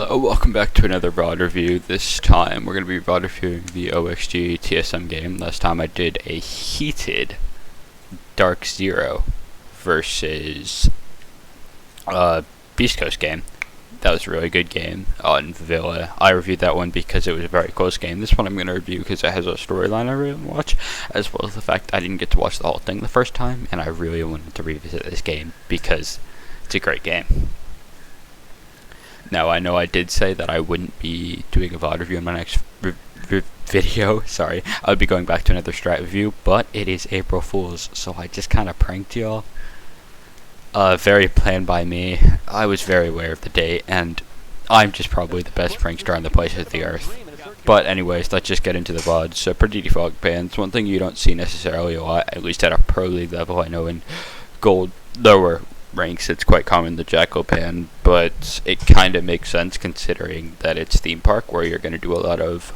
Hello, welcome back to another VOD review. This time we're going to be VOD reviewing the OXG TSM game. Last time I did a heated Dark Zero versus Beast Coast game. That was a really good game on Villa. I reviewed that one because it was a very close game. This one I'm going to review because it has a storyline I really want to watch, as well as the fact I didn't get to watch the whole thing the first time, and I really wanted to revisit this game because it's a great game. Now, I know I did say that I wouldn't be doing a VOD review in my next video. Sorry, I would be going back to another strat review, but it is April Fool's, so I just kind of pranked y'all. Very planned by me. I was very aware of the date, and I'm just probably the best prankster on the face of the earth. But anyways, let's just get into the VOD. So, per default bands, one thing you don't see necessarily a lot, at least at a pro league level. I know in gold lower ranks it's quite common the Jackal ban, but it kind of makes sense considering that it's theme park where you're going to do a lot of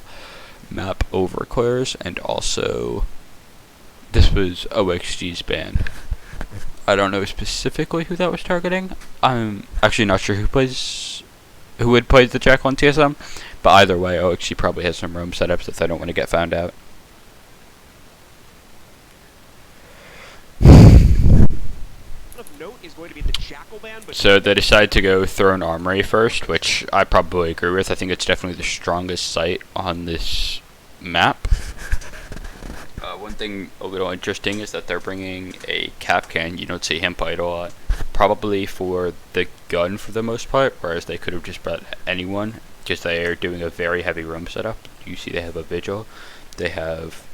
map overclears, and also this was OXG's ban. I don't know specifically who that was targeting. I'm actually not sure who would play the Jackal on TSM, but either way, OXG probably has some roam setups if they don't want to get found out. So they decided to go Throne Armory first, which I probably agree with. I think it's definitely the strongest site on this map. One thing a little interesting is that they're bringing a Capcan. You don't see him played a lot. Probably for the gun for the most part, whereas they could have just brought anyone, because they are doing a very heavy roam setup. You see they have a Vigil, they have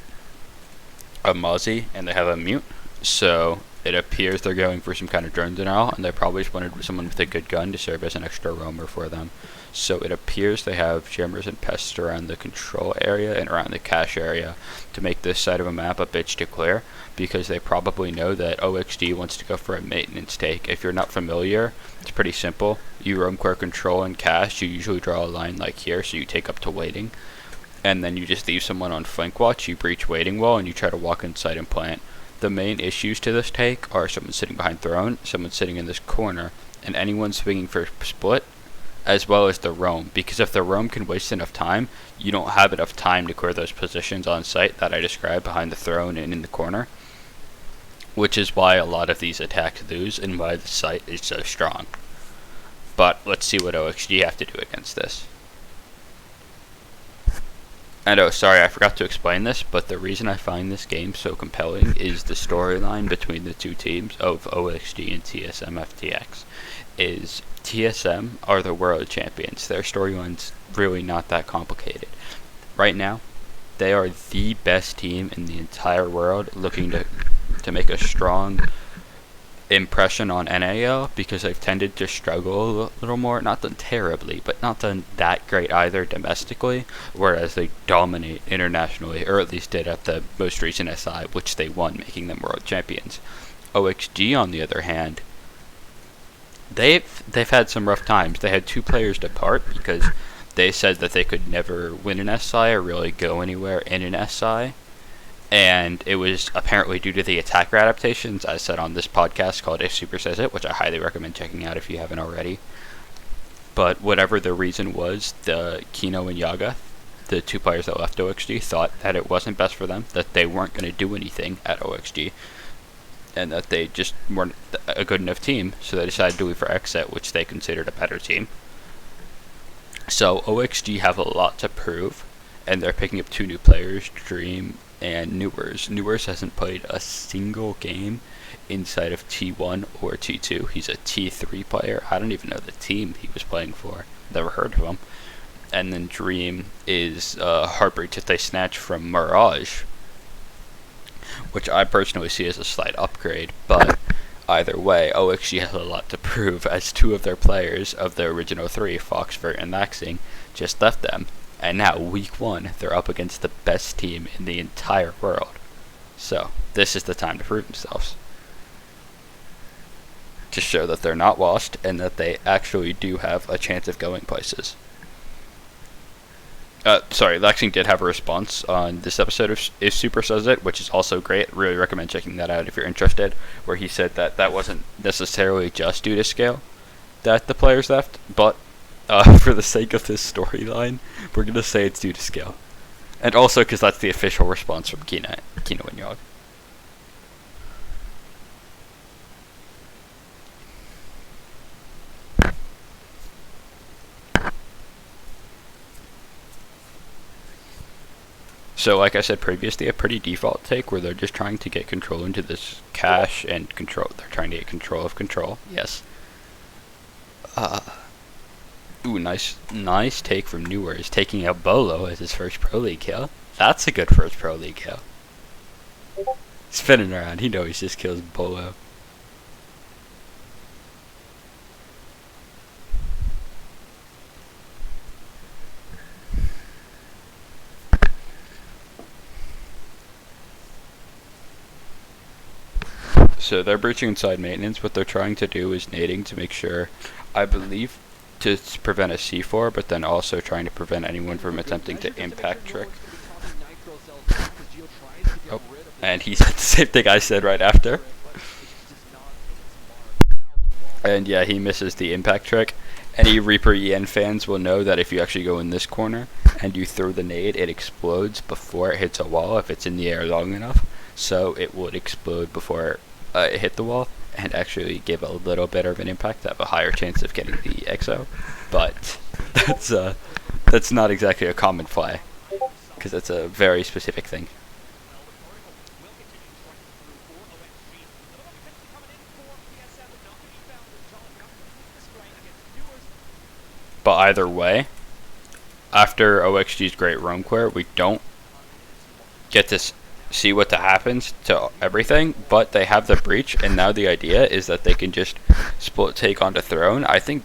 a Mozzie, and they have a Mute. So it appears they're going for some kind of drone denial, and they probably just wanted someone with a good gun to serve as an extra roamer for them. So it appears they have jammers and pests around the control area and around the cache area to make this side of a map a bitch to clear, because they probably know that OXG wants to go for a maintenance take. If you're not familiar, it's pretty simple. You roam clear control and cache, you usually draw a line like here, so you take up to waiting, and then you just leave someone on flank watch, you breach waiting wall, and you try to walk inside and plant. The main issues to this take are someone sitting behind Throne, someone sitting in this corner, and anyone swinging for split, as well as the roam, because if the roam can waste enough time, you don't have enough time to clear those positions on site that I described behind the Throne and in the corner, which is why a lot of these attacks lose and why the site is so strong. But let's see what OXG have to do against this. And oh, sorry, I forgot to explain this, but the reason I find this game so compelling is the storyline between the two teams of OXG and TSM FTX. Is TSM are the world champions. Their storyline's really not that complicated. Right now, they are the best team in the entire world, looking to make a strong impression on NAL, because they've tended to struggle a little more, not done terribly, but not done that great either domestically, whereas they dominate internationally, or at least did at the most recent SI, which they won, making them world champions. OXG, on the other hand, they've had some rough times. They had two players depart because they said that they could never win an SI or really go anywhere in an SI. And it was apparently due to the attacker adaptations, as said on this podcast called If Super Says It, which I highly recommend checking out if you haven't already. But whatever the reason was, the Kino and Yaga, the two players that left OXG, thought that it wasn't best for them, that they weren't going to do anything at OXG, and that they just weren't a good enough team, so they decided to leave for Exit, which they considered a better team. So OXG have a lot to prove, and they're picking up two new players, Dream and Newers. Newers hasn't played a single game inside of T1 or T2. He's a T3 player. I don't even know the team he was playing for. Never heard of him. And then Dream is Heartbreak that they snatched from Mirage, which I personally see as a slight upgrade, but either way, OXG has a lot to prove, as two of their players of the original three, Foxvert and Maxing, just left them. And now, week one, they're up against the best team in the entire world. So, this is the time to prove themselves. To show that they're not washed, and that they actually do have a chance of going places. Sorry, Lexing did have a response on this episode of If Super Says It, which is also great. Really recommend checking that out if you're interested, where he said that that wasn't necessarily just due to scale that the players left, but For the sake of this storyline, we're gonna say it's due to skill. And also because that's the official response from Kina and Yog. So like I said previously, a pretty default take where they're just trying to get control into this cache and control. They're trying to get control of control. Yes. Ooh, nice take from Newer. Is taking out Bolo as his first Pro League kill. That's a good first Pro League kill. Spinning around, he knows he just kills Bolo. So they're breaching inside maintenance. What they're trying to do is nading to make sure, I believe, to prevent a C4, but then also trying to prevent anyone from attempting to impact trick. Oh, and he said the same thing I said right after. And yeah, he misses the impact trick. Any Reaper EN fans will know that if you actually go in this corner and you throw the nade, it explodes before it hits a wall if it's in the air long enough. So it would explode before it hit the wall and actually give a little bit of an impact, have a higher chance of getting the XO. But that's not exactly a common play, because that's a very specific thing. But either way, after OXG's great roam clear, we don't get to see what happens to everything, but they have the breach, and now the idea is that they can just split take onto throne. I think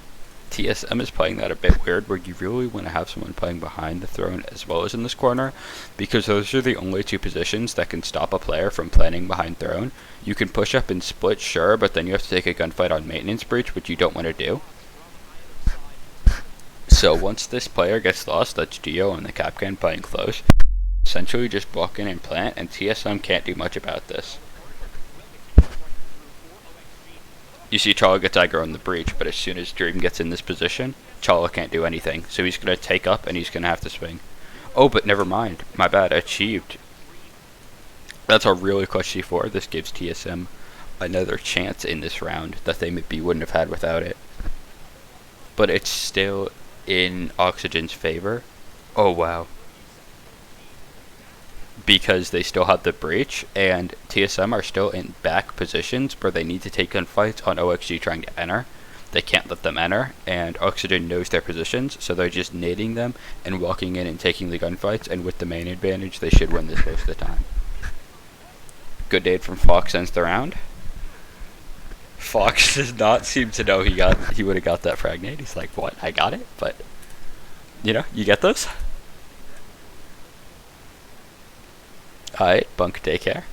TSM is playing that a bit weird, where you really want to have someone playing behind the throne as well as in this corner, because those are the only two positions that can stop a player from planning behind throne. You can push up and split, sure, but then you have to take a gunfight on maintenance breach, which you don't want to do. So once this player gets lost, that's Geo and the Capcan playing close. Essentially just walk in and plant, and TSM can't do much about this. You see Chala gets aggro on the breach, but as soon as Dream gets in this position, Chala can't do anything. So he's going to take up and he's going to have to swing. Oh, but never mind. My bad. Achieved. That's a really clutch C4. This gives TSM another chance in this round that they maybe wouldn't have had without it. But it's still in Oxygen's favor. Oh, wow. Because they still have the breach, and TSM are still in back positions where they need to take gunfights on OXG trying to enter. They can't let them enter, and Oxygen knows their positions, so they're just nading them and walking in and taking the gunfights, and with the main advantage, they should win this most of the time. Good nade from Fox ends the round. Fox does not seem to know he would have got that frag nade. He's like, what? I got it? But, you know, you get those? Alright, bunk daycare.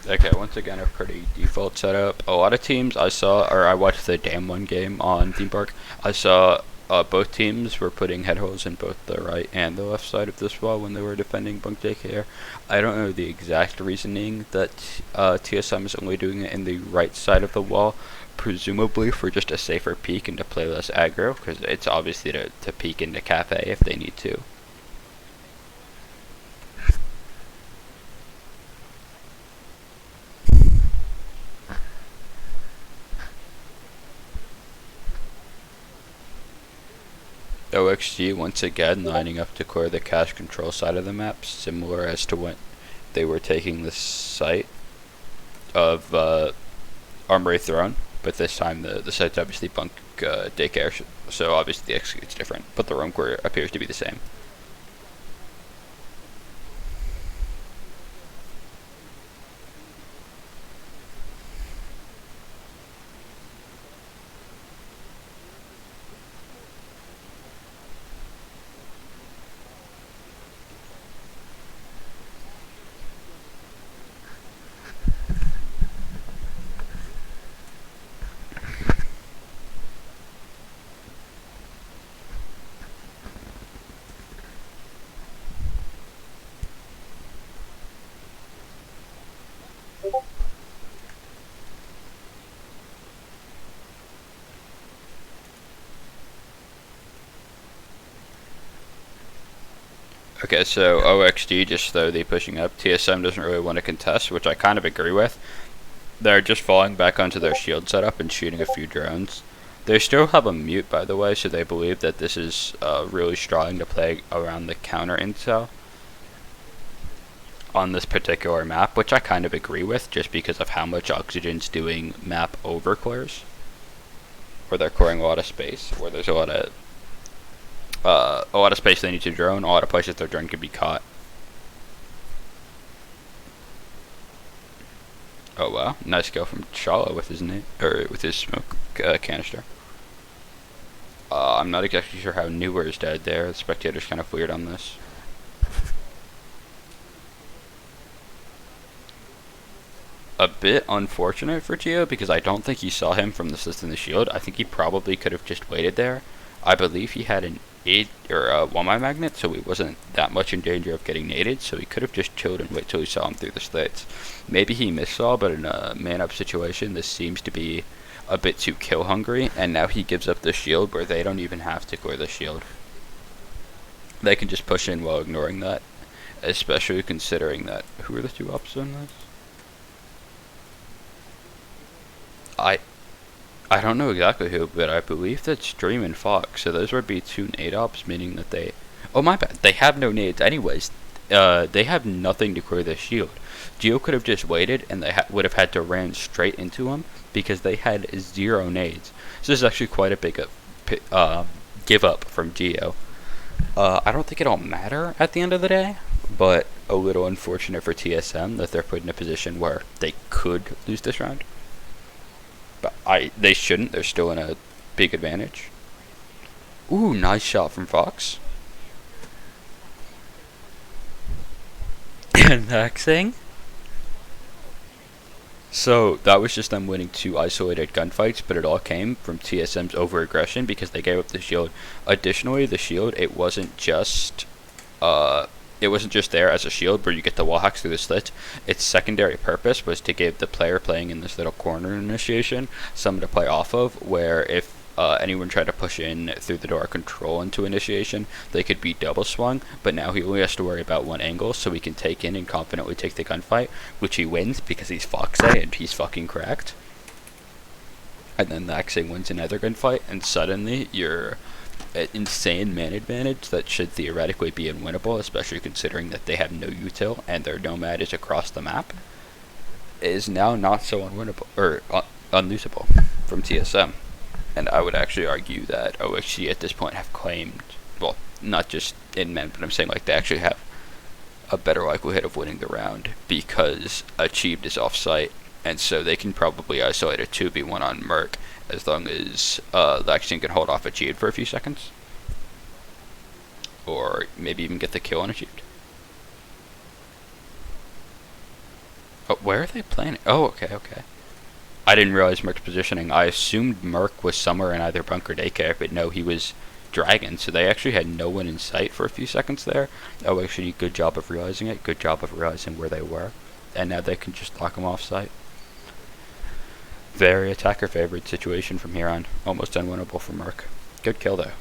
Okay, once again a pretty default setup. A lot of teams I watched the Dam 1 game on Theme Park. I saw both teams were putting head holes in both the right and the left side of this wall when they were defending bunk daycare. I don't know the exact reasoning that TSM is only doing it in the right side of the wall, presumably for just a safer peek and to play less aggro, because it's obviously to peek into cafe if they need to. OXG once again lining up to clear the cache control side of the map, similar as to when they were taking the site of Armory Throne, but this time the site's obviously bunk daycare, so obviously the execute's different, but the roam core appears to be the same. Okay, so OXG just slowly pushing up. TSM doesn't really want to contest, which I kind of agree with. They're just falling back onto their shield setup and shooting a few drones. They still have a mute, by the way, so they believe that this is really strong to play around the counter intel on this particular map, which I kind of agree with, just because of how much Oxygen's doing map overclears, where they're clearing a lot of space, where there's a lot of space they need to drone, a lot of places their drone can be caught. Oh wow, nice kill from Shala with his with his smoke canister. I'm not exactly sure how Newer is dead there. The spectator's kind of weird on this. A bit unfortunate for Geo because I don't think he saw him from the assist in the shield. I think he probably could have just waited there. I believe he had an 8 or a 1-eye magnet, so he wasn't that much in danger of getting naded, so he could have just chilled and wait till he saw him through the slits. Maybe he missaw, but in a man-up situation, this seems to be a bit too kill hungry, and now he gives up the shield where they don't even have to clear the shield. They can just push in while ignoring that, especially considering that. Who are the two ups on this? I don't know exactly who, but I believe that's Stream and Fox. So those would be two nade ops, meaning that they. Oh my bad, they have no nades anyways. They have nothing to clear their shield. Geo could have just waited, and they would have had to ran straight into him because they had 0 nades. So this is actually quite a big give up from Geo. I don't think it'll matter at the end of the day, but a little unfortunate for TSM that they're put in a position where they could lose this round. But they shouldn't. They're still in a big advantage. Ooh, nice shot from Fox. And Maxing. So that was just them winning 2 isolated gunfights, but it all came from TSM's over-aggression because they gave up the shield. Additionally, the shield, it wasn't just there as a shield where you get the wall hacks through the slits. Its secondary purpose was to give the player playing in this little corner initiation something to play off of, where if anyone tried to push in through the door control into initiation, they could be double swung, but now he only has to worry about one angle, so he can take in and confidently take the gunfight, which he wins because he's Foxay and he's fucking cracked. And then Maxing wins another gunfight, and suddenly you're an insane man advantage that should theoretically be unwinnable, especially considering that they have no util and their nomad is across the map, is now not so unwinnable or unlosable from TSM. And I would actually argue that OXG at this point have claimed, well, not just in men, but I'm saying like they actually have a better likelihood of winning the round because Achieved is off-site, and so they can probably isolate a 2v1 on Merc as long as Lexian can hold off Achieved for a few seconds. Or maybe even get the kill on Achieved. Oh, where are they planning? Oh, okay. I didn't realize Merc's positioning. I assumed Merc was somewhere in either bunker daycare, but no, he was Dragon, so they actually had no one in sight for a few seconds there. Oh, actually, good job of realizing it. Good job of realizing where they were. And now they can just lock them off site. Very attacker-favored situation from here on. Almost unwinnable for Merc. Good kill, though.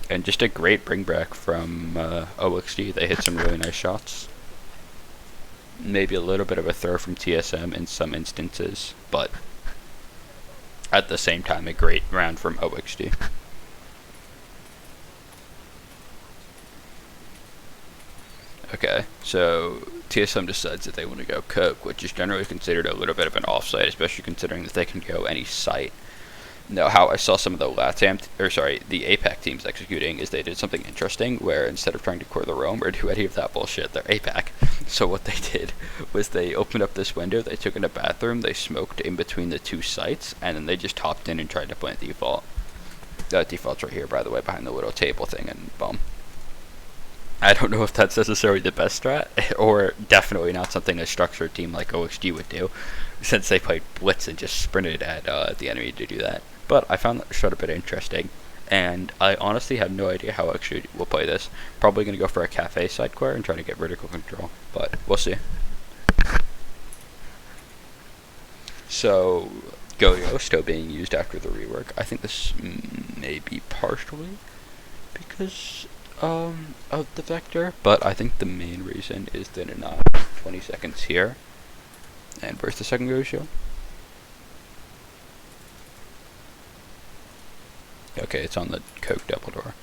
And just a great bring back from OXG. They hit some really nice shots. Maybe a little bit of a throw from TSM in some instances, but at the same time a great round from OXG. Okay, so TSM decides that they want to go Coke, which is generally considered a little bit of an offsite, especially considering that they can go any site. Now, how I saw some of the the APAC teams executing is they did something interesting where instead of trying to core the roam or do any of that bullshit, they're APAC. So what they did was they opened up this window, they took in a bathroom, they smoked in between the 2 sites, and then they just hopped in and tried to plant default. Default's right here, by the way, behind the little table thing, and boom. I don't know if that's necessarily the best strat, or definitely not something a structured team like OXG would do, since they played Blitz and just sprinted at the enemy to do that. But I found that shot a bit interesting, and I honestly have no idea how OXG will play this. Probably going to go for a cafe side core and try to get vertical control, but we'll see. So, Go-Yo still being used after the rework. I think this may be partially because of the vector, but I think the main reason is that in 20 seconds here. And where's the second go show? Okay, it's on the Coke double door.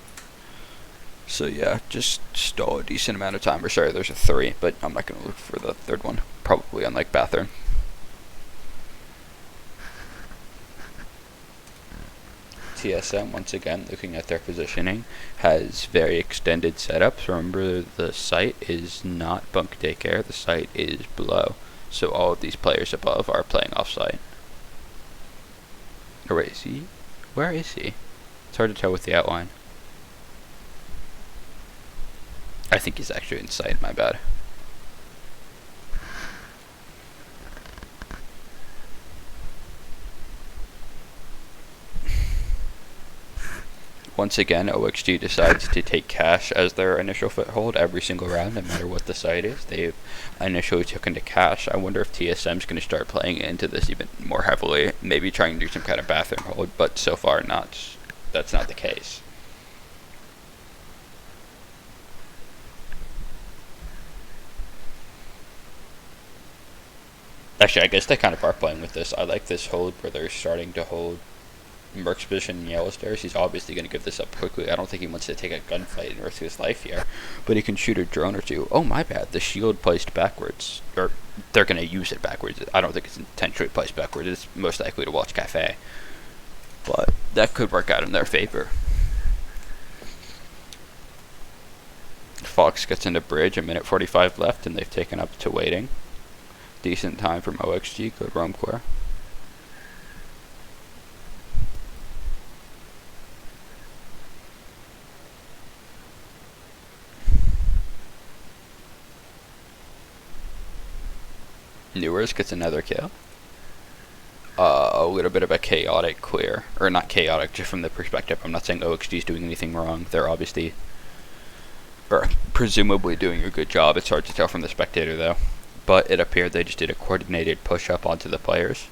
So yeah, just stall a decent amount of time. Or sorry, there's a 3, but I'm not gonna look for the third one. Probably on like bathroom. TSM, once again, looking at their positioning, has very extended setups. Remember, the site is not bunk daycare, the site is below. So all of these players above are playing off-site. Or wait, is he? Where is he? It's hard to tell with the outline. I think he's actually inside, my bad. Once again, OXG decides to take cash as their initial foothold every single round, no matter what the site is. They've initially taken to cash. I wonder if TSM's going to start playing into this even more heavily, maybe trying to do some kind of bathroom hold, but so far not. That's not the case. Actually, I guess they kind of are playing with this. I like this hold where they're starting to hold Merc's position in yellow stairs. He's obviously going to give this up quickly. I don't think he wants to take a gunfight and risk his life here, but he can shoot a drone or two. Oh, my bad. The shield placed backwards. Or they're going to use it backwards. I don't think it's intentionally placed backwards. It's most likely to watch Cafe. But that could work out in their favor. Fox gets into bridge, a minute 45 left, and they've taken up to waiting. Decent time from OXG. Good roam clear. Newers gets another kill. A little bit of a chaotic clear. Or not chaotic, just from the perspective. I'm not saying OXG is doing anything wrong. They're obviously, or presumably doing a good job. It's hard to tell from the spectator though. But it appeared they just did a coordinated push up onto the players.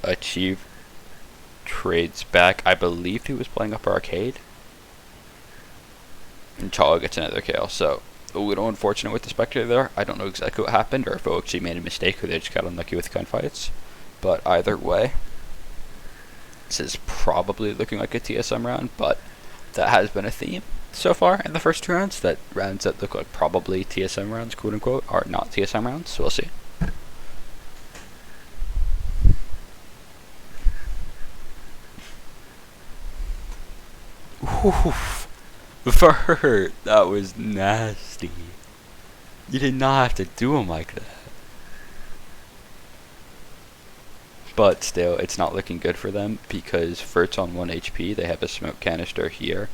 Achieve trades back. I believed he was playing up arcade. And Chala gets another kill. So a little unfortunate with the spectator there. I don't know exactly what happened, or if OXG made a mistake, or they just got unlucky with gunfights. But either way, this is probably looking like a TSM round, but that has been a theme so far in the first 2 rounds, that rounds that look like probably TSM rounds, quote unquote, are not TSM rounds, so we'll see. Oof. Vert, that was nasty. You did not have to do him like that. But still, it's not looking good for them because Vert's on 1 HP. They have a smoke canister here.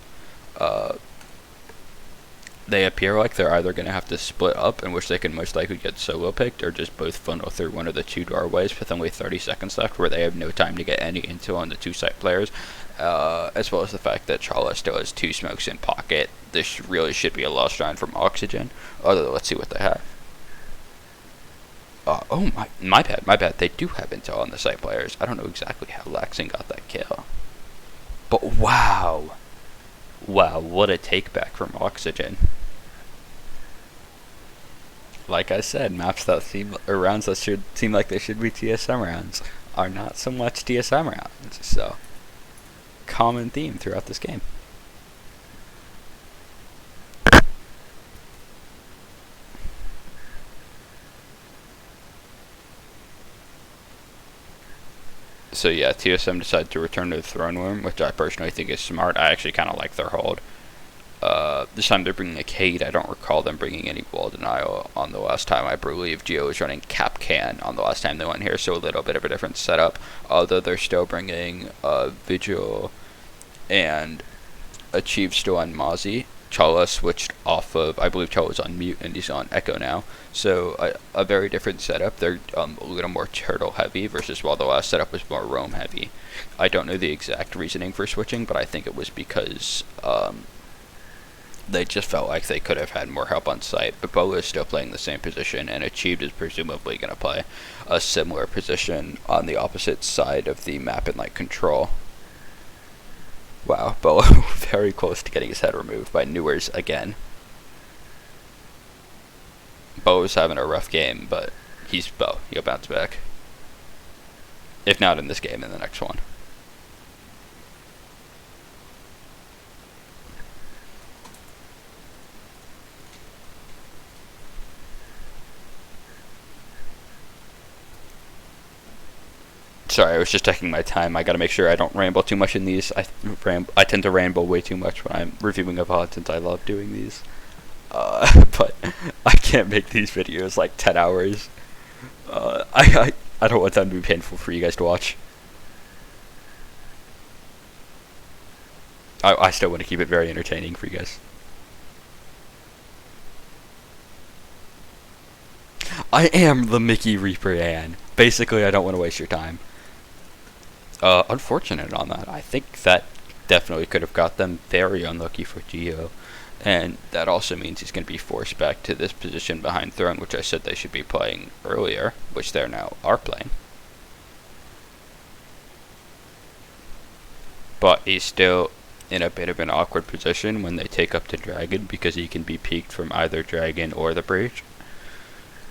They appear like they're either going to have to split up, in which they can most likely get solo picked, or just both funnel through one of the 2 doorways with only 30 seconds left, where they have no time to get any intel on the 2 site players, as well as the fact that Chala still has 2 smokes in pocket. This really should be a lost round from Oxygen, although let's see what they have. Oh, my bad. They do have intel on the site players. I don't know exactly how Laxing got that kill. But wow. Wow, what a take back from Oxygen. Like I said, maps that seem, or rounds that should seem like they should be TSM rounds are not so much TSM rounds. So, common theme throughout this game. So yeah, TSM decided to return to the throne room, which I personally think is smart. I actually kind of like their hold. This time they're bringing a Cade. I don't recall them bringing any wall denial on the last time. I believe Geo was running Cap Can on the last time they went here, so a little bit of a different setup. Although they're still bringing Vigil and Achieve still on Mozzie. Chala switched off of, I believe Chala was on mute and he's on Echo now. So a very different setup. They're a little more turtle heavy versus while the last setup was more roam heavy. I don't know the exact reasoning for switching, but I think it was because they just felt like they could have had more help on site. But Bola is still playing the same position, and Achieved is presumably going to play a similar position on the opposite side of the map in like control. Wow, Bo very close to getting his head removed by Newers again. Bo's having a rough game, but he's Bo. He'll bounce back. If not in this game, in the next one. Sorry, I was just checking my time. I gotta make sure I don't ramble too much in these. I tend to ramble way too much when I'm reviewing a VOD since I love doing these. But I can't make these videos like 10 hours. I don't want them to be painful for you guys to watch. I still want to keep it very entertaining for you guys. I am the Mickey Reaper Ann. Basically, I don't want to waste your time. Unfortunate on that. I think that definitely could have got them very unlucky for Geo. And that also means he's going to be forced back to this position behind throne, which I said they should be playing earlier, which they now are playing. But he's still in a bit of an awkward position when they take up the dragon, because he can be peeked from either dragon or the breach.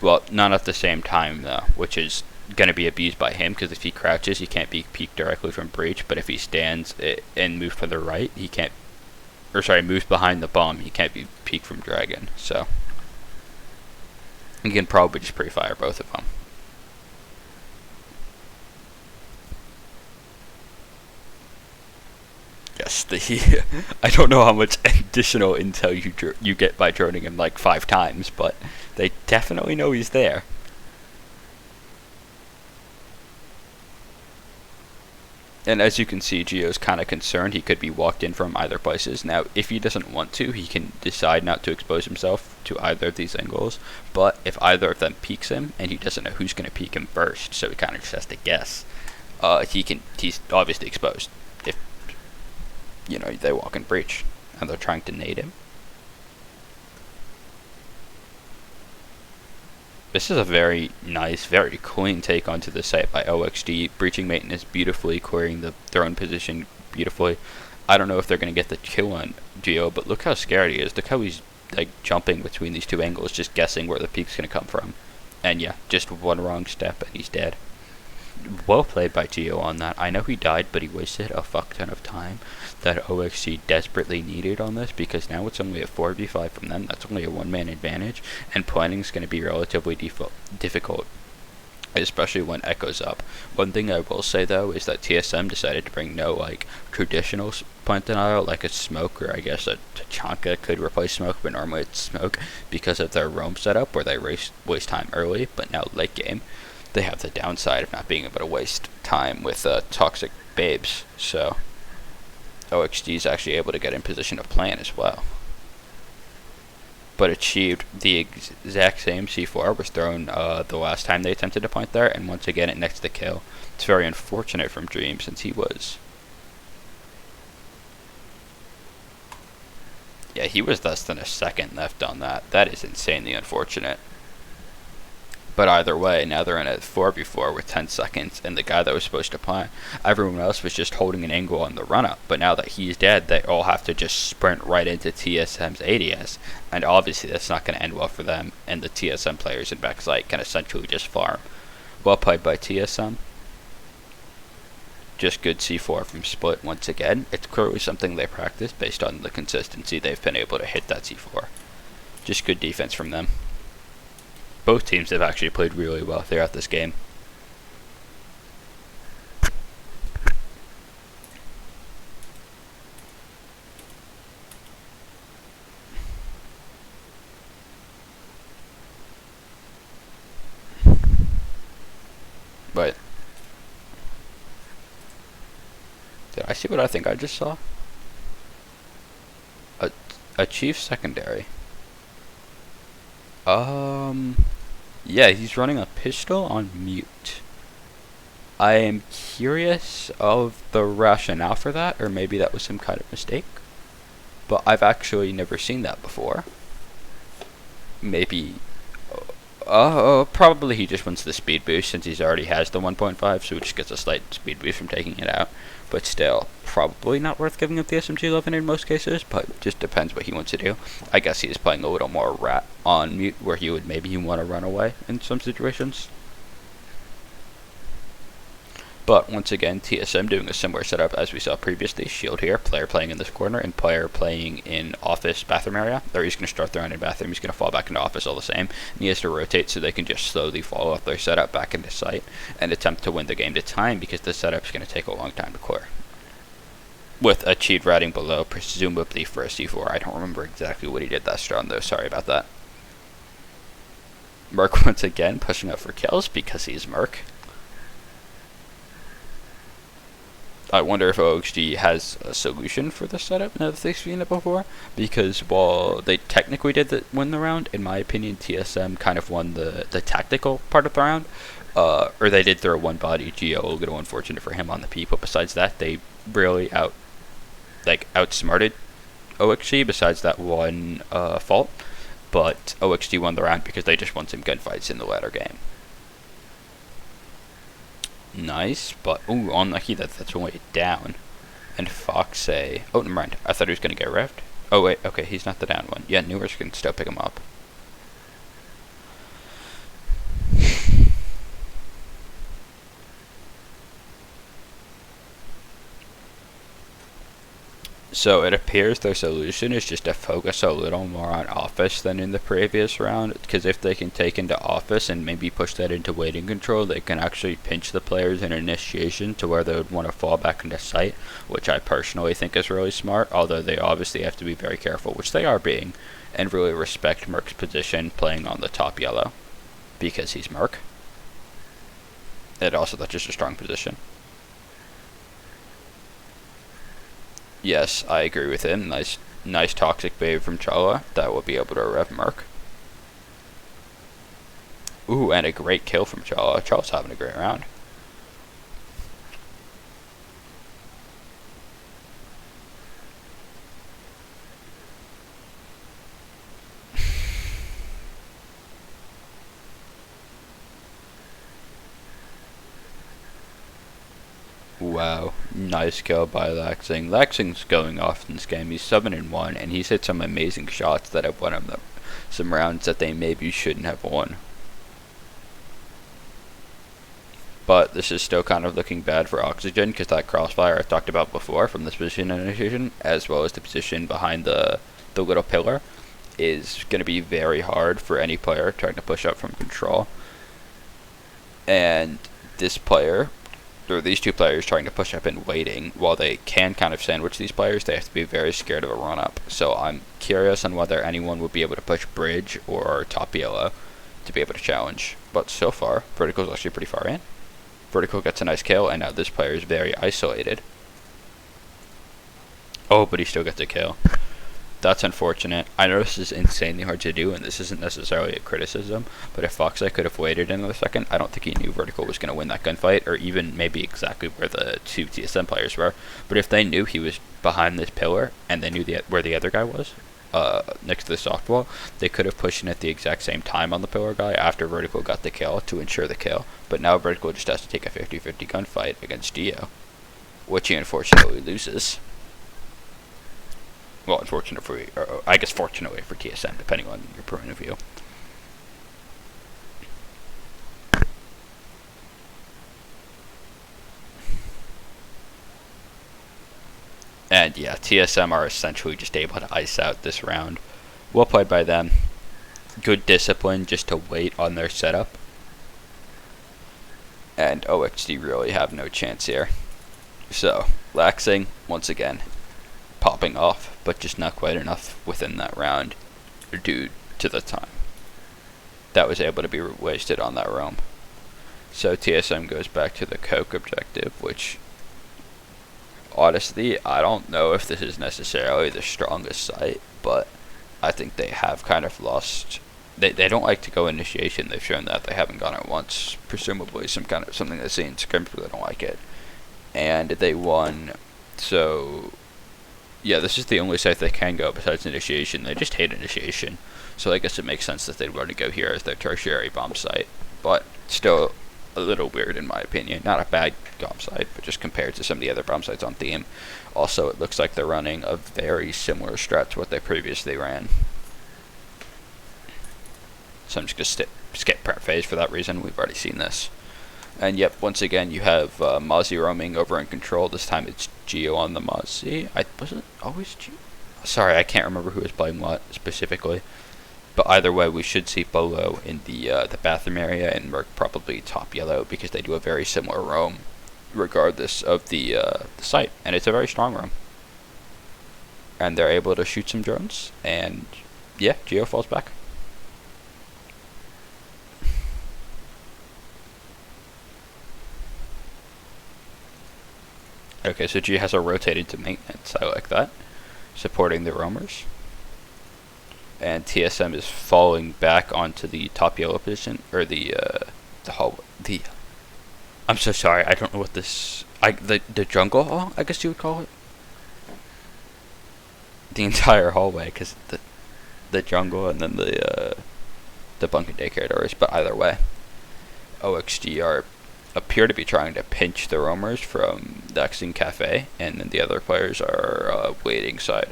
Well, not at the same time, though, which is going to be abused by him, because if he crouches, he can't be peeked directly from breach, but if he stands and moves to the right, he can't, or sorry, moves behind the bomb, he can't be peeked from dragon, so he can probably just pre-fire both of them. Yes, I don't know how much additional intel you get by droning him like 5 times, but they definitely know he's there. And as you can see, Geo's kind of concerned he could be walked in from either places. Now, if he doesn't want to, he can decide not to expose himself to either of these angles. But if either of them peeks him, and he doesn't know who's going to peek him first, so he kind of just has to guess, he's obviously exposed. If, they walk in breach, and they're trying to nade him. This is a very nice, very clean take onto the site by OXG, breaching maintenance beautifully, clearing the throne position beautifully. I don't know if they're going to get the kill on Geo, but look how scared he is. Look how he's like jumping between these two angles, just guessing where the peek's going to come from. And yeah, just one wrong step and he's dead. Well played by Geo on that. I know he died, but he wasted a fuck ton of time that OXG desperately needed on this, because now it's only a 4v5 from them. That's only a one-man advantage, and planning is going to be relatively difficult, especially when Echo's up. One thing I will say though is that TSM decided to bring no traditional plant denial, like a smoke, or I guess a Tachanka could replace smoke, but normally it's smoke, because of their roam setup where they waste time early, but now late game they have the downside of not being able to waste time with toxic babes, so OXG is actually able to get in position to plan as well. But achieved the exact same C4 was thrown the last time they attempted to plant there, and once again it nets the kill. It's very unfortunate from Dream, since he was... Yeah, he was less than a second left on that. That is insanely unfortunate. But either way, now they're in a 4v4 with 10 seconds, and the guy that was supposed to plant, everyone else was just holding an angle on the run-up. But now that he's dead, they all have to just sprint right into TSM's ADS. And obviously that's not going to end well for them, and the TSM players in backside can essentially just farm. Well played by TSM. Just good C4 from Split once again. It's clearly something they practice based on the consistency they've been able to hit that C4. Just good defense from them. Both teams have actually played really well throughout this game. But did I see what I think I just saw? A chief secondary. Yeah, he's running a pistol on mute. I am curious of the rationale for that, or maybe that was some kind of mistake. But I've actually never seen that before. Maybe Probably he just wants the speed boost since he already has the 1.5, so he just gets a slight speed boost from taking it out. But still, probably not worth giving up the SMG-11 in most cases, but just depends what he wants to do. I guess he is playing a little more rat on mute, where he would maybe want to run away in some situations. But once again, TSM doing a similar setup as we saw previously. Shield here, player playing in this corner, and player playing in office bathroom area. Or he's going to start their own in bathroom, he's going to fall back into office all the same. And he has to rotate so they can just slowly follow up their setup back into site and attempt to win the game to time, because the setup is going to take a long time to clear. With achieved routing below, presumably for a C4. I don't remember exactly what he did that strong though, sorry about that. Merc once again pushing up for kills because he's Merc. I wonder if OXG has a solution for this setup now that they've seen it before, because while they technically did win the round, in my opinion, TSM kind of won the tactical part of the round, or they did throw one body Geo, a little unfortunate for him on the P, but besides that, they really outsmarted OXG besides that one fault, but OXG won the round because they just won some gunfights in the latter game. Nice, but ooh, unlucky that's only down. And Fox oh, never mind. I thought he was gonna get revved. Oh wait, okay, he's not the down one. Yeah, Newers can still pick him up. So it appears their solution is just to focus a little more on office than in the previous round, because if they can take into office and maybe push that into waiting control, they can actually pinch the players in initiation to where they would want to fall back into sight, which I personally think is really smart, although they obviously have to be very careful, which they are being, and really respect Merc's position playing on the top yellow, because he's Merc. And also that's just a strong position. Yes, I agree with him. Nice toxic wave from Chala that will be able to rev Merc. Ooh, and a great kill from Chala. Chala's having a great round. Wow, nice kill by Laxing. Laxing's going off in this game. He's 7-1, and he's hit some amazing shots that have won him some rounds that they maybe shouldn't have won. But this is still kind of looking bad for Oxygen, because that crossfire I talked about before from this position initiation, as well as the position behind the little pillar, is going to be very hard for any player trying to push up from control. And this player, or these two players trying to push up and waiting, while they can kind of sandwich these players, they have to be very scared of a run up. So I'm curious on whether anyone would be able to push bridge or top yellow to be able to challenge. But so far, Vertical's actually pretty far in. Vertical gets a nice kill, and now this player is very isolated. Oh, but he still gets a kill. That's unfortunate. I know this is insanely hard to do, and this isn't necessarily a criticism, but if Foxeye could have waited another second, I don't think he knew Vertical was going to win that gunfight, or even maybe exactly where the two TSM players were. But if they knew he was behind this pillar, and they knew where the other guy was, next to the soft wall, they could have pushed in at the exact same time on the pillar guy after Vertical got the kill to ensure the kill. But now Vertical just has to take a 50-50 gunfight against Geo, which he unfortunately loses. Well, unfortunately, or I guess fortunately for TSM, depending on your point of view. And yeah, TSM are essentially just able to ice out this round. Well played by them. Good discipline just to wait on their setup. And OXG really have no chance here. So, Laxing, once again, popping off, but just not quite enough within that round due to the time that was able to be wasted on that roam. So TSM goes back to the Coke objective, which honestly I don't know if this is necessarily the strongest site, but I think they have kind of lost. They don't like to go initiation. They've shown that they haven't gone it once, presumably something they've seen scrims, but they don't like it, and they won. So Yeah, this is the only site they can go besides initiation. They just hate initiation. So I guess it makes sense that they'd want to go here as their tertiary bomb site. But still a little weird in my opinion. Not a bad bomb site, but just compared to some of the other bomb sites on theme. Also, it looks like they're running a very similar strat to what they previously ran. So I'm just going to skip prep phase for that reason. We've already seen this. And yep, once again, you have Mozzie roaming over in control. This time it's Geo on the Mozzie. Was it always Geo? Sorry, I can't remember who was playing what specifically. But either way, we should see Bolo in the bathroom area and Merc probably top yellow because they do a very similar roam regardless of the site. And it's a very strong roam. And they're able to shoot some drones. And yeah, Geo falls back. Okay, so G has a rotated to maintenance. I like that. Supporting the roamers. And TSM is falling back onto the top yellow position, or the hall. I'm so sorry. I don't know what this. The jungle hall, I guess you would call it. The entire hallway, because the jungle and then the bunk and daycare doors. But either way, OXG appear to be trying to pinch the roamers from the Xing Cafe, and then the other players are waiting side.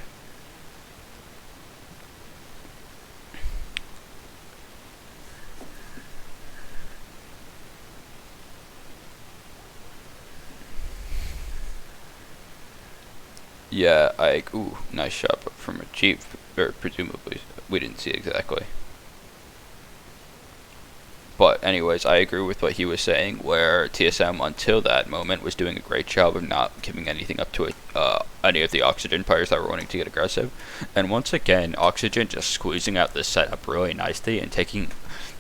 Yeah, ooh, nice shot from a chief, or presumably, we didn't see exactly. But anyways, I agree with what he was saying, where TSM until that moment was doing a great job of not giving anything up to any of the Oxygen players that were wanting to get aggressive. And once again, Oxygen just squeezing out this setup really nicely and taking.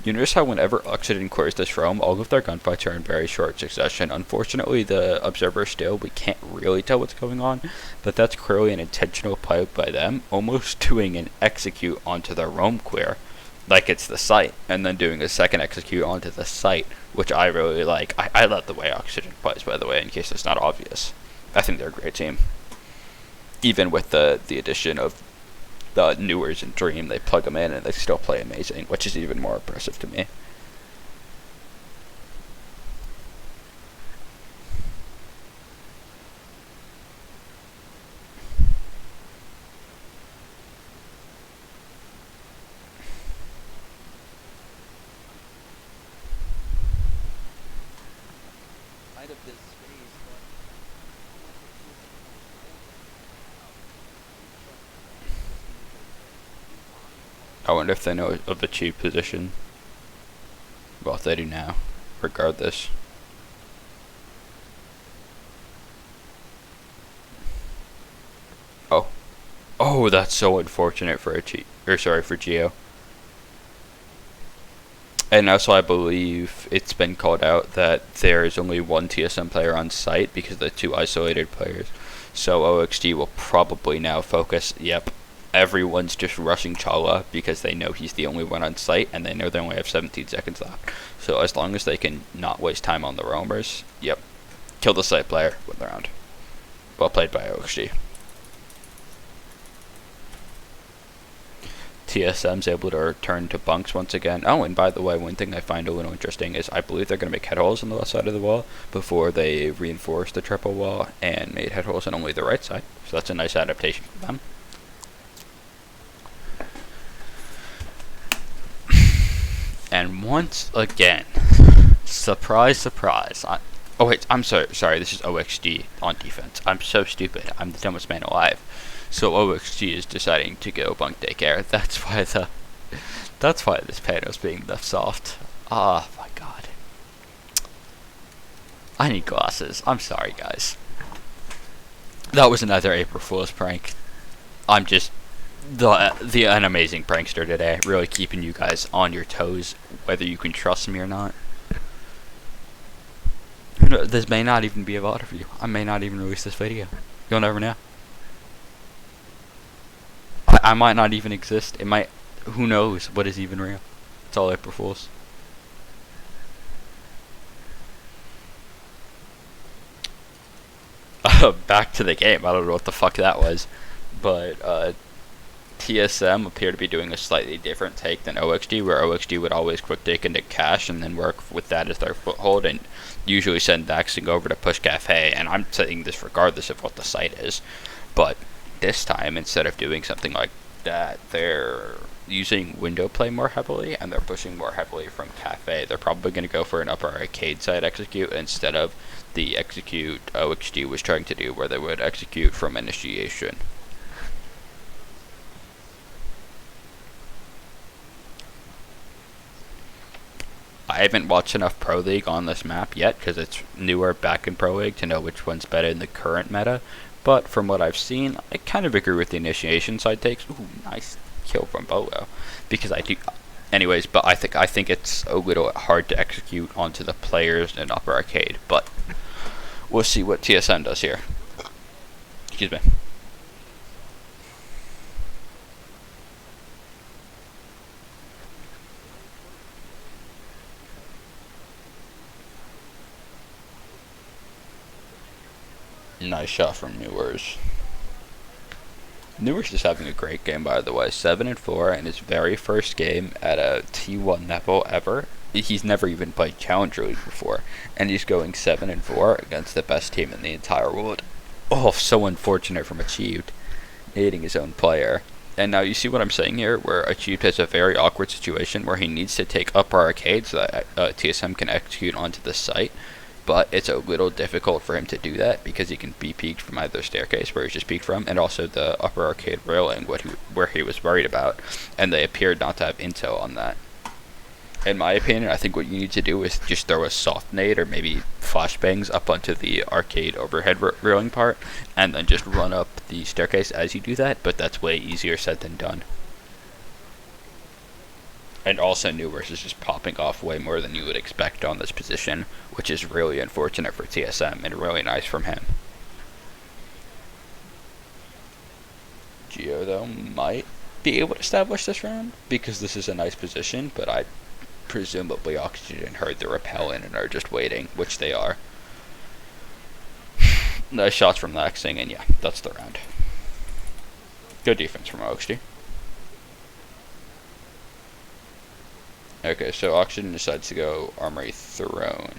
You notice how whenever Oxygen clears this roam, all of their gunfights are in very short succession. Unfortunately, the observer still, we can't really tell what's going on, but that's clearly an intentional play by them, almost doing an execute onto their roam clear. Like it's the site, and then doing a second execute onto the site, which I really like. I love the way Oxygen plays, by the way, in case it's not obvious. I think they're a great team. Even with the addition of the Newers and Dream, they plug them in and they still play amazing, which is even more impressive to me. I wonder if they know of the chief position. Well, they do now, regardless. Oh. Oh, that's so unfortunate for for Geo. And also, I believe it's been called out that there is only one TSM player on site because of the two isolated players. So OXG will probably now focus, yep, everyone's just rushing Chala because they know he's the only one on site and they know they only have 17 seconds left. So as long as they can not waste time on the roamers, yep, kill the site player, win the round. Well played by OXG. TSM's able to return to bunks once again. Oh, and by the way, one thing I find a little interesting is I believe they're going to make head holes on the left side of the wall before they reinforce the triple wall and made head holes on only the right side. So that's a nice adaptation for them. And once again, surprise, surprise. Oh wait, I'm sorry, this is OXG on defense. I'm so stupid. I'm the dumbest man alive. So OXG is deciding to go bunk daycare. That's why this panel is being left soft. Ah, my god. I need glasses. I'm sorry, guys. That was another April Fool's prank. I'm just an amazing prankster today, really keeping you guys on your toes, whether you can trust me or not. This may not even be a VOD review. I may not even release this video. You'll never know. I might not even exist. It might. Who knows what is even real? It's all April Fools. Back to the game. I don't know what the fuck that was. but TSM appear to be doing a slightly different take than OXG, where OXG would always quick take into cash and then work with that as their foothold and usually send Daxing over to push Cafe, and I'm saying this regardless of what the site is. But this time, instead of doing something like that, they're using window play more heavily, and they're pushing more heavily from Cafe. They're probably going to go for an upper arcade side execute instead of the execute OXG was trying to do, where they would execute from initiation. I haven't watched enough Pro League on this map yet because it's newer back in Pro League to know which one's better in the current meta. But from what I've seen, I kind of agree with the initiation side takes. Ooh, nice kill from Bolo. Because I do. Anyways, but I think it's a little hard to execute onto the players in upper arcade. But we'll see what TSM does here. Excuse me. Nice shot from Newers. Newers is having a great game, by the way. 7-4 in his very first game at a T1 level ever. He's never even played Challenger League before, and he's going 7-4 against the best team in the entire world. Oh, so unfortunate from Achieved, hating his own player. And now you see what I'm saying here, where Achieved has a very awkward situation where he needs to take upper arcade so that TSM can execute onto the site. But it's a little difficult for him to do that because he can be peeked from either staircase where he's just peeked from, and also the upper arcade railing where he was worried about, and they appeared not to have intel on that. In my opinion, I think what you need to do is just throw a soft nade or maybe flashbangs up onto the arcade overhead railing part, and then just run up the staircase as you do that, but that's way easier said than done. And also Newers is just popping off way more than you would expect on this position, which is really unfortunate for TSM and really nice from him. Geo, though, might be able to establish this round, because this is a nice position, but I presumably Oxygen heard the repel in and are just waiting, which they are. Nice shots from Laxing, and yeah, that's the round. Good defense from OXG. Okay, so Oxygen decides to go Armory Throne.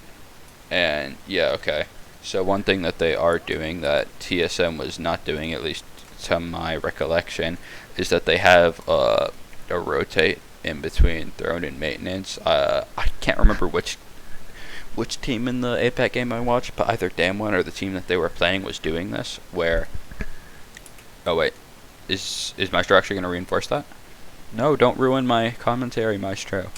And, yeah, okay. So one thing that they are doing that TSM was not doing, at least to my recollection, is that they have a rotate in between Throne and Maintenance. I can't remember which team in the APAC game I watched, but either Damwon or the team that they were playing was doing this, where... Oh, wait. Is Maestro actually going to reinforce that? No, don't ruin my commentary, Maestro.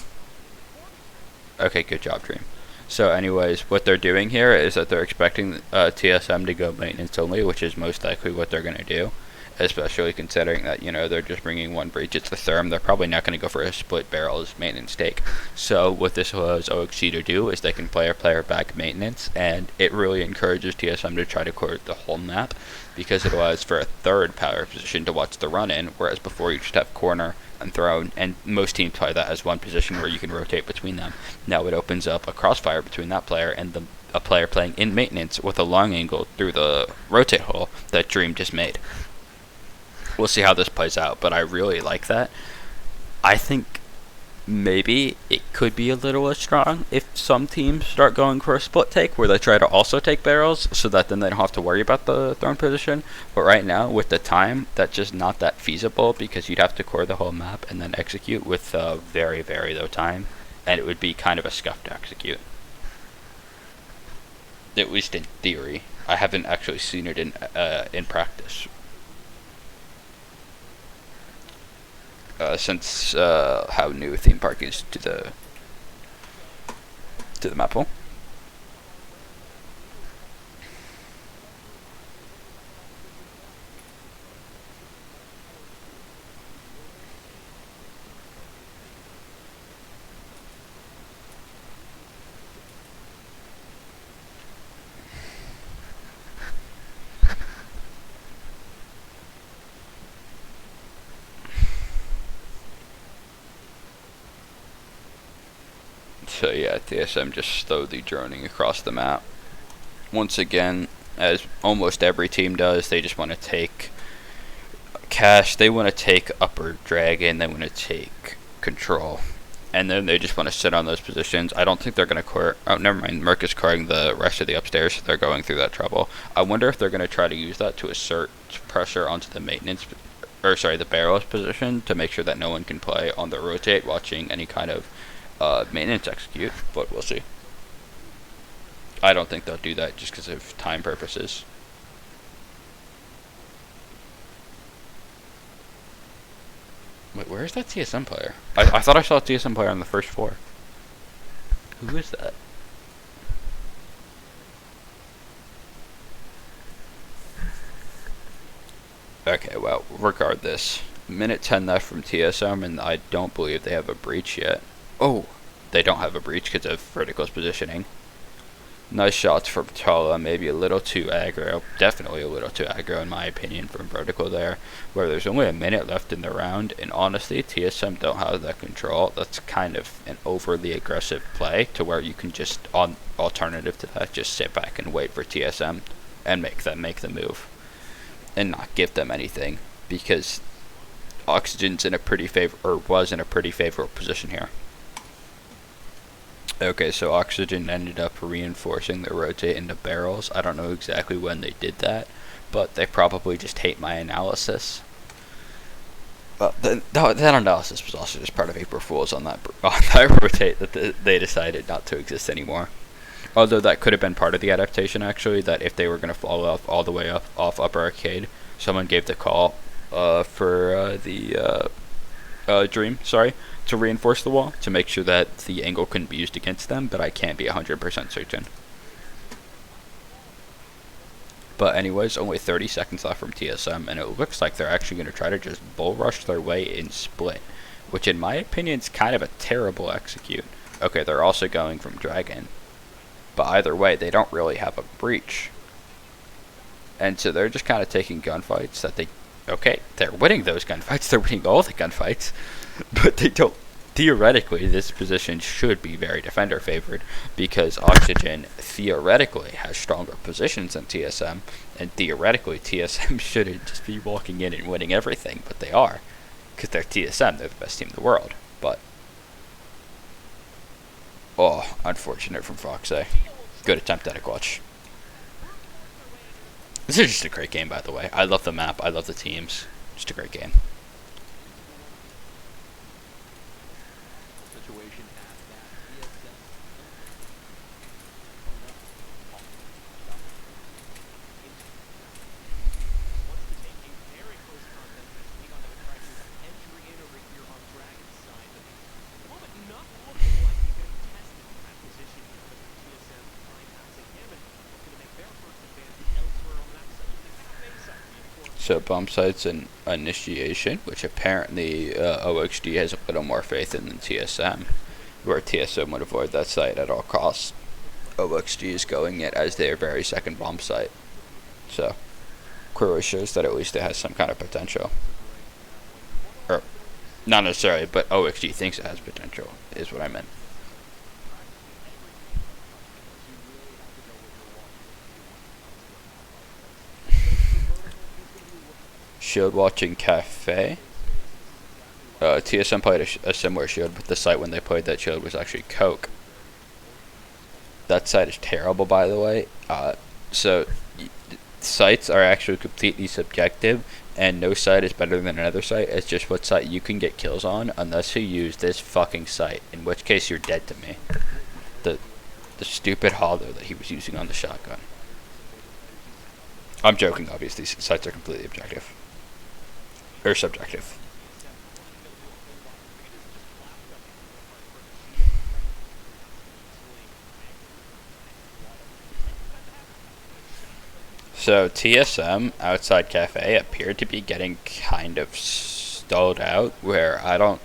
Okay, good job, Dream. So anyways, what they're doing here is that they're expecting TSM to go maintenance only, which is most likely what they're going to do, especially considering that, you know, they're just bringing one breach. It's the Therm. They're probably not going to go for a split barrels maintenance take. So what this allows OXG to do is they can play a player back maintenance, and it really encourages TSM to try to clear the whole map, because it allows for a third power position to watch the run-in, whereas before you just have corner and Throne, and most teams play that as one position where you can rotate between them. Now it opens up a crossfire between that player and a player playing in maintenance with a long angle through the rotate hole that Dream just made. We'll see how this plays out, but I really like that. I think maybe it could be a little less strong if some teams start going for a split take where they try to also take barrels, so that then they don't have to worry about the Throne position. But right now, with the time, that's just not that feasible, because you'd have to core the whole map and then execute with very, very low time, and it would be kind of a scuff to execute. At least in theory. I haven't actually seen it in practice. Since how new theme park is to the map pool. So yeah, TSM just slowly droning across the map. Once again, as almost every team does, they just want to take Cash, they want to take upper dragon, they want to take control, and then they just want to sit on those positions. I don't think they're going to core. Oh, never mind. Merc is coring the rest of the upstairs, so they're going through that trouble. I wonder if they're going to try to use that to assert pressure onto the maintenance, or sorry, the barrels position to make sure that no one can play on the rotate, watching any kind of maintenance execute. But we'll see. I don't think they'll do that just because of time purposes. Wait, where is that TSM player? I thought I saw a TSM player on the first floor. Who is that? Okay, well, regardless. Minute 10 left from TSM, and I don't believe they have a breach yet. Oh, they don't have a breach because of Vertical's positioning. Nice shots from Tala, maybe a little too aggro. Definitely a little too aggro in my opinion from Vertical there. Where there's only a minute left in the round, and honestly, TSM don't have that control. That's kind of an overly aggressive play to where you can just, on alternative to that, just sit back and wait for TSM and make them make the move. And not give them anything, because Oxygen's in a pretty was in a pretty favorable position here. Okay, so Oxygen ended up reinforcing the rotate into barrels. I don't know exactly when they did that, but they probably just hate my analysis. That analysis was also just part of April Fools on that rotate that they decided not to exist anymore. Although that could have been part of the adaptation, actually, that if they were going to fall off all the way up off Upper Arcade, someone gave the call for the Dream, to reinforce the wall, to make sure that the angle couldn't be used against them, but I can't be 100% certain. But anyways, only 30 seconds left from TSM, and it looks like they're actually going to try to just bull rush their way in split, which in my opinion is kind of a terrible execute. Okay, they're also going from Dragon, but either way, they don't really have a breach. And so they're just kind of taking gunfights that they're winning those gunfights, they're winning all the gunfights, but they don't. Theoretically, this position should be very defender favored because Oxygen theoretically has stronger positions than TSM, and theoretically TSM shouldn't just be walking in and winning everything, but they are, because they're TSM, they're the best team in the world. But oh, unfortunate from Foxy. Good attempt at a clutch. This is just a great game, by the way. I love the map, I love the teams. Just a great game. So bomb sites and initiation, which apparently OXG has a little more faith in than TSM, where TSM would avoid that site at all costs. OXG is going it as their very second bomb site. So clearly shows that at least it has some kind of potential. Or not necessarily, but OXG thinks it has potential, is what I meant. Shield watching Cafe. TSM played a similar shield, but the site when they played that shield was actually Coke. That site is terrible, by the way. So sites are actually completely subjective, and no site is better than another site. It's just what site you can get kills on, unless you use this fucking site, in which case you're dead to me. The stupid hollow that he was using on the shotgun. I'm joking, obviously. Sites are completely objective. Or subjective. So TSM outside Cafe appeared to be getting kind of stalled out, where I don't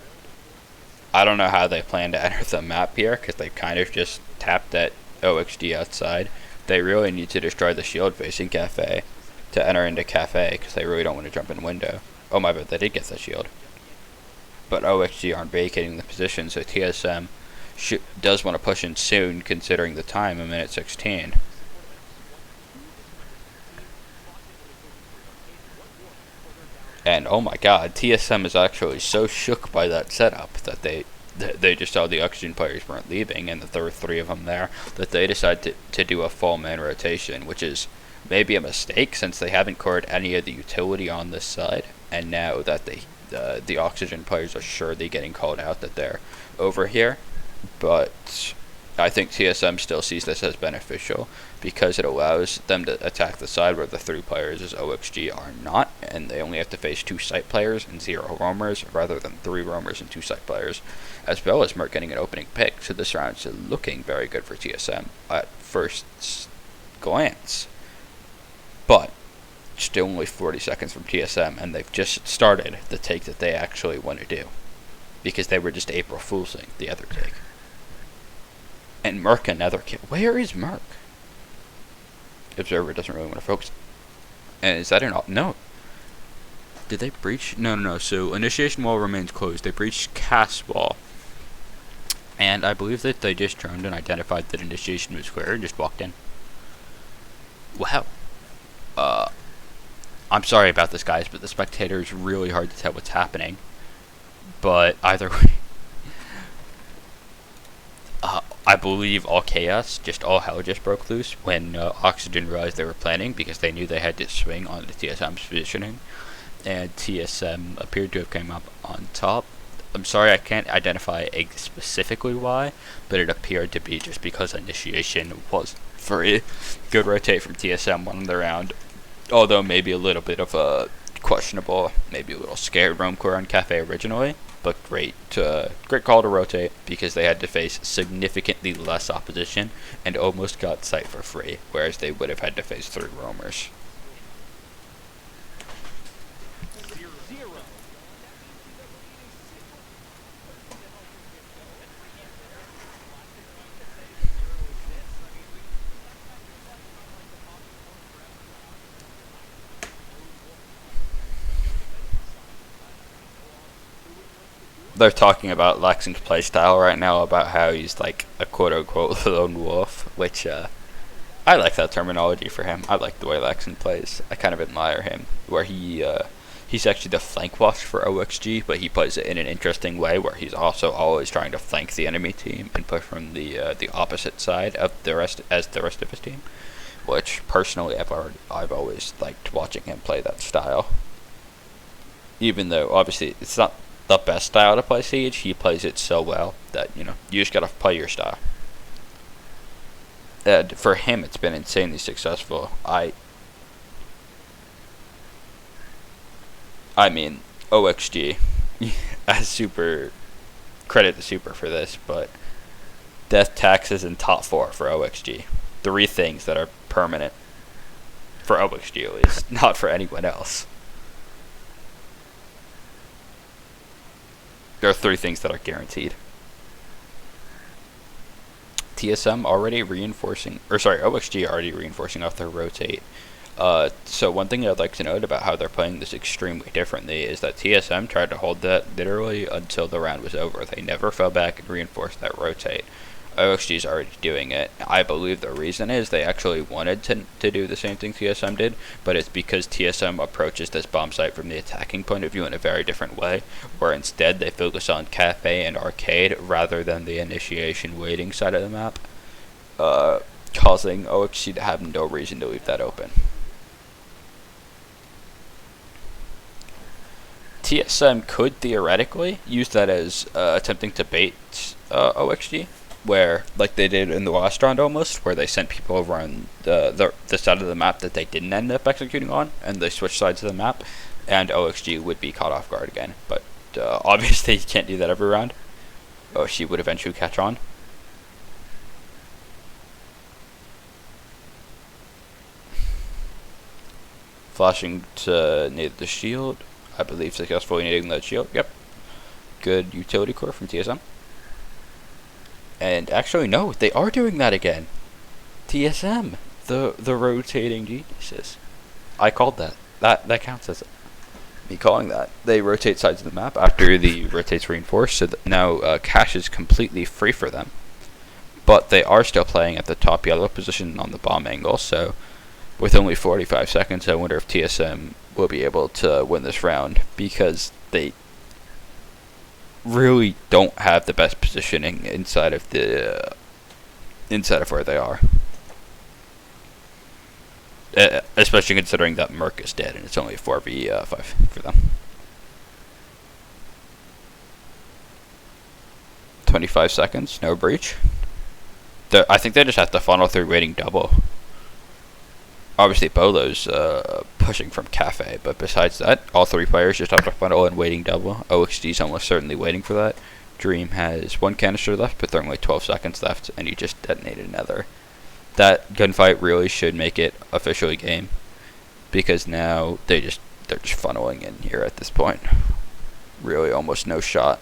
know how they plan to enter the map here, because they kind of just tapped at OXG outside. They really need to destroy the shield facing Cafe to enter into Cafe, because they really don't want to jump in window. Oh my bad, they did get the shield. But OXG aren't vacating the position, so TSM does want to push in soon, considering the time, a minute 16. And oh my god, TSM is actually so shook by that setup that they just saw the oxygen players weren't leaving, and that there were 3 of them there, that they decided to do a full man rotation, which is maybe a mistake since they haven't cored any of the utility on this side, and now that the oxygen players are surely getting called out that they're over here. But I think TSM still sees this as beneficial because it allows them to attack the side where the 3 players as OXG are not, and they only have to face 2 site players and 0 roamers rather than 3 roamers and 2 site players, as well as Merc getting an opening pick. So this round is looking very good for TSM at first glance, but still only 40 seconds from TSM, and they've just started the take that they actually want to do, because they were just April Foolsing the other take. And Merc another kill. Where is Merc? Observer doesn't really want to focus. And is that an no? Did they breach? No. So initiation wall remains closed. They breached cast wall, and I believe that they just droned and identified that initiation was clear and just walked in. Wow. I'm sorry about this, guys, but the spectator is really hard to tell what's happening. But either way, I believe all hell just broke loose when Oxygen realized they were planning, because they knew they had to swing on the TSM's positioning, and TSM appeared to have come up on top. I'm sorry, I can't identify specifically why, but it appeared to be just because initiation was free. Good rotate from TSM, won the round, although maybe a little bit of a questionable, maybe a little scared roam core on Cafe originally. But great call to rotate, because they had to face significantly less opposition and almost got site for free, whereas they would have had to face 3 roamers. They're talking about Lexing's playstyle right now, about how he's like a quote-unquote lone wolf, which I like that terminology for him. I like the way Lexing plays. I kind of admire him, where he's actually the flank watch for OXG, but he plays it in an interesting way, where he's also always trying to flank the enemy team and push from the opposite side of the rest of his team, which personally I've always liked watching him play that style. Even though obviously it's not the best style to play Siege, he plays it so well that, you just gotta play your style. And for him, it's been insanely successful. I mean, OXG, as Super, credit to Super for this, but death taxes in top 4 for OXG. 3 things that are permanent for OXG, at least, not for anyone else. There are 3 things that are guaranteed. OXG already reinforcing off their rotate. So one thing I'd like to note about how they're playing this extremely differently is that TSM tried to hold that literally until the round was over. They never fell back and reinforced that rotate. OXG is already doing it. I believe the reason is they actually wanted to do the same thing TSM did, but it's because TSM approaches this bomb site from the attacking point of view in a very different way, where instead they focus on Cafe and Arcade rather than the initiation waiting side of the map, causing OXG to have no reason to leave that open. TSM could theoretically use that as attempting to bait OXG, where, like they did in the last round almost, where they sent people over on the side of the map that they didn't end up executing on, and they switched sides of the map, and OXG would be caught off guard again. But obviously you can't do that every round. OXG would eventually catch on. Flashing to nade the shield. I believe successfully nading that shield. Yep. Good utility core from TSM. And actually, no, they are doing that again. TSM, the rotating geniuses. I called that. That counts as me calling that. They rotate sides of the map after the rotates reinforced, so that now cache is completely free for them. But they are still playing at the top yellow position on the bomb angle, so with only 45 seconds, I wonder if TSM will be able to win this round because they really don't have the best positioning inside of where they are. Especially considering that Merc is dead and it's only a 4v5 for them. 25 seconds, no breach. I think they just have to funnel through waiting double. Obviously, Bolo's pushing from Cafe, but besides that, all three players just have to funnel in waiting double. OXG's almost certainly waiting for that. Dream has one canister left, but there are only 12 seconds left, and he just detonated another. That gunfight really should make it officially game, because now they're just funneling in here at this point. Really, almost no shot.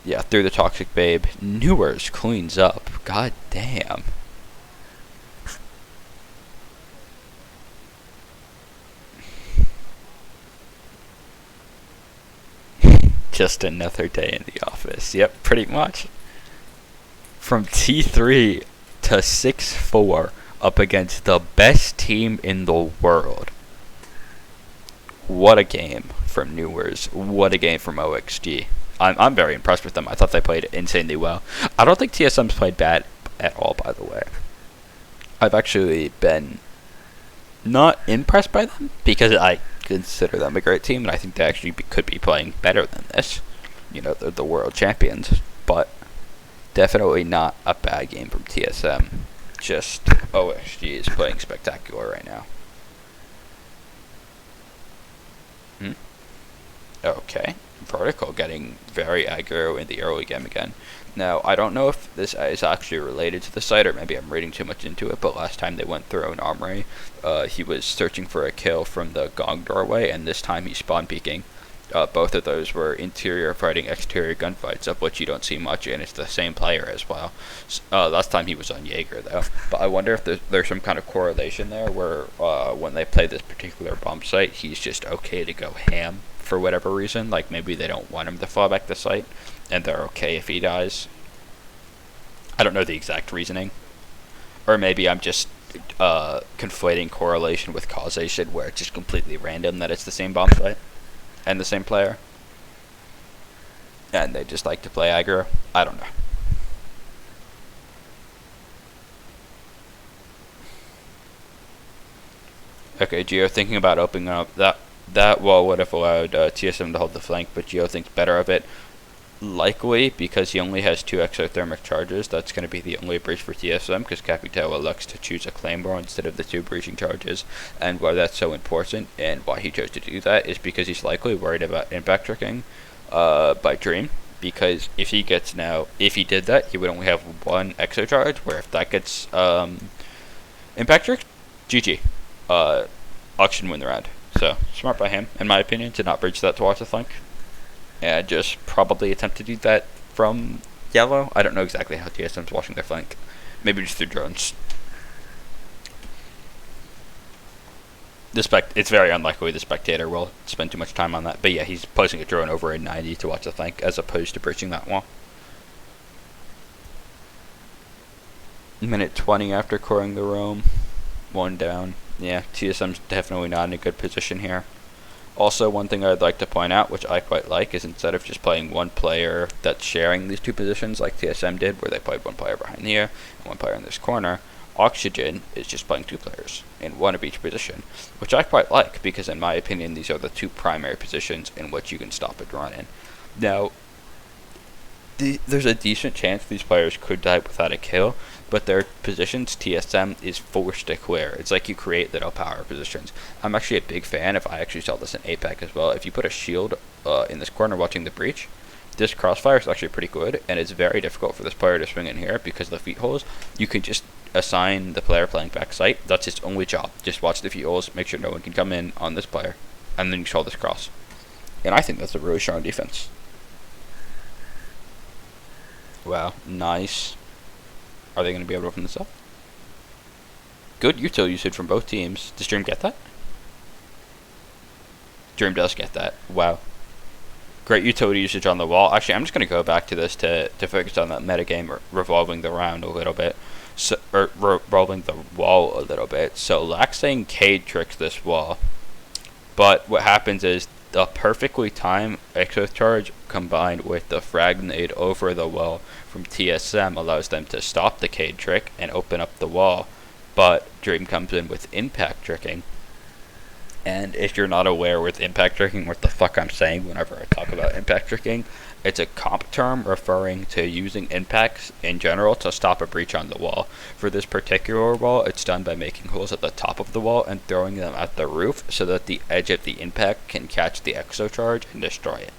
Yeah, through the Toxic Babe. Newers cleans up. God damn. Just another day in the office. Yep, pretty much. From T3 to 6-4 up against the best team in the world. What a game from Newers. What a game from OXG. I'm very impressed with them. I thought they played insanely well. I don't think TSM's played bad at all, by the way. I've actually been not impressed by them because I consider them a great team, and I think they actually could be playing better than this. You know, they're the world champions, but definitely not a bad game from TSM. Just OXG is playing spectacular right now. Okay. Vertical getting very aggro in the early game again. Now, I don't know if this is actually related to the site, or maybe I'm reading too much into it, but last time they went through an armory, he was searching for a kill from the gong doorway, and this time he spawn peeking. Both of those were interior fighting exterior gunfights, of which you don't see much, and it's the same player as well. Last time he was on Jaeger, though. But I wonder if there's some kind of correlation there, where when they play this particular bomb site, he's just okay to go ham for whatever reason. Like, maybe they don't want him to fall back the site, and they're okay if he dies. I don't know the exact reasoning. Or maybe I'm just conflating correlation with causation, where it's just completely random that it's the same bomb site and the same player, and they just like to play aggro. I don't know. Okay, Geo thinking about opening up that wall would have allowed TSM to hold the flank, but Geo thinks better of it. Likely, because he only has 2 exothermic charges, that's going to be the only breach for TSM, because Capital elects to choose a Claymore instead of the 2 breaching charges. And why that's so important, and why he chose to do that, is because he's likely worried about impact tricking by Dream. Because if he did that, he would only have 1 exo charge, where if that gets impact tricked, GG. Auction win the round. So, smart by him, in my opinion, to not breach that to watch the flank. And just probably attempt to do that from yellow. I don't know exactly how TSM's watching their flank. Maybe just through drones. It's very unlikely the spectator will spend too much time on that. But yeah, he's placing a drone over a 90 to watch the flank, as opposed to breaching that wall. Minute 20 after coring the roam. 1 down. Yeah, TSM's definitely not in a good position here. Also, one thing I'd like to point out, which I quite like, is instead of just playing one player that's sharing these 2 positions like TSM did, where they played 1 player behind here and 1 player in this corner, Oxygen is just playing 2 players in 1 of each position, which I quite like, because in my opinion these are the 2 primary positions in which you can stop a run in. Now, there's a decent chance these players could die without a kill, but their positions TSM is forced to clear. It's like you create little power positions. I'm actually a big fan, if I actually saw this in APEC as well, if you put a shield in this corner watching the breach, this crossfire is actually pretty good, and it's very difficult for this player to swing in here because of the feet holes. You can just assign the player playing back sight. That's his only job. Just watch the feet holes, make sure no one can come in on this player, and then you show this cross. And I think that's a really strong defense. Wow, nice. Are they going to be able to open this up? Good util usage from both teams. Does Dream get that? Dream does get that. Wow. Great utility usage on the wall. Actually, I'm just going to go back to this to focus on that metagame, revolving the round a little bit. Revolving the wall a little bit. So, Lax saying Cade tricks this wall. But what happens is the perfectly timed exo charge combined with the frag nade over the wall from TSM allows them to stop the Cade trick and open up the wall. But Dream comes in with impact tricking. And if you're not aware with impact tricking what the fuck I'm saying whenever I talk about impact tricking, it's a comp term referring to using impacts in general to stop a breach on the wall. For this particular wall, it's done by making holes at the top of the wall and throwing them at the roof so that the edge of the impact can catch the exo charge and destroy it.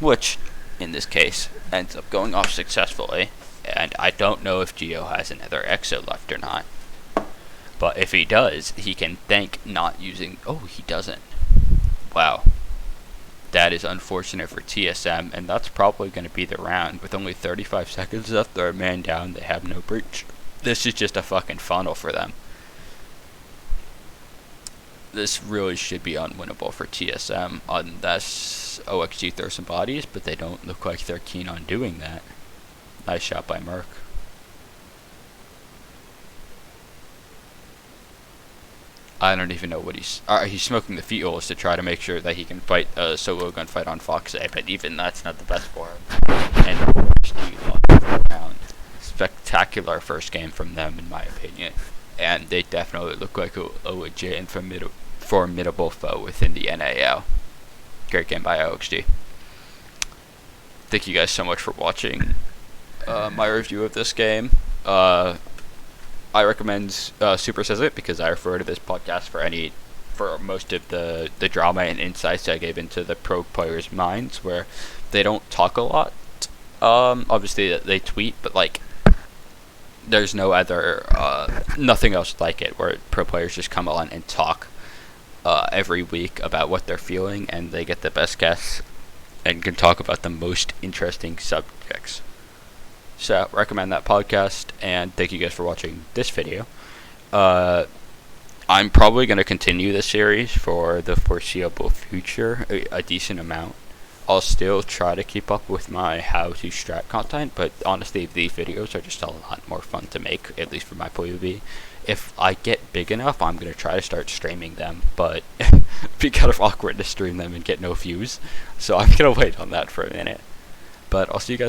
Which, in this case, ends up going off successfully, and I don't know if Geo has another exo left or not. But if he does, he can thank not using... Oh, he doesn't. Wow. That is unfortunate for TSM, and that's probably going to be the round. With only 35 seconds left, they're a man down, they have no breach. This is just a fucking funnel for them. This really should be unwinnable for TSM, unless OXG throws some bodies, but they don't look like they're keen on doing that. Nice shot by Merc. I don't even know what he's smoking the fuels to try to make sure that he can fight a solo gunfight on Foxay, but even that's not the best for him. And OXG round. Spectacular first game from them, in my opinion, and they definitely look like a legit and formidable foe within the NAL. Great game by OXG. Thank you guys so much for watching my review of this game. I recommend Super Says It because I refer to this podcast for most of the drama and insights I gave into the pro players' minds, where they don't talk a lot. Obviously they tweet, but like there's no other nothing else like it, where pro players just come on and talk every week about what they're feeling, and they get the best guests and can talk about the most interesting subjects. So, recommend that podcast, and thank you guys for watching this video. I'm probably going to continue this series for the foreseeable future, a decent amount. I'll still try to keep up with my how-to strat content, but honestly, these videos are just a lot more fun to make, at least from my point of view. If I get big enough, I'm going to try to start streaming them, but it'd be kind of awkward to stream them and get no views, so I'm going to wait on that for a minute. But I'll see you guys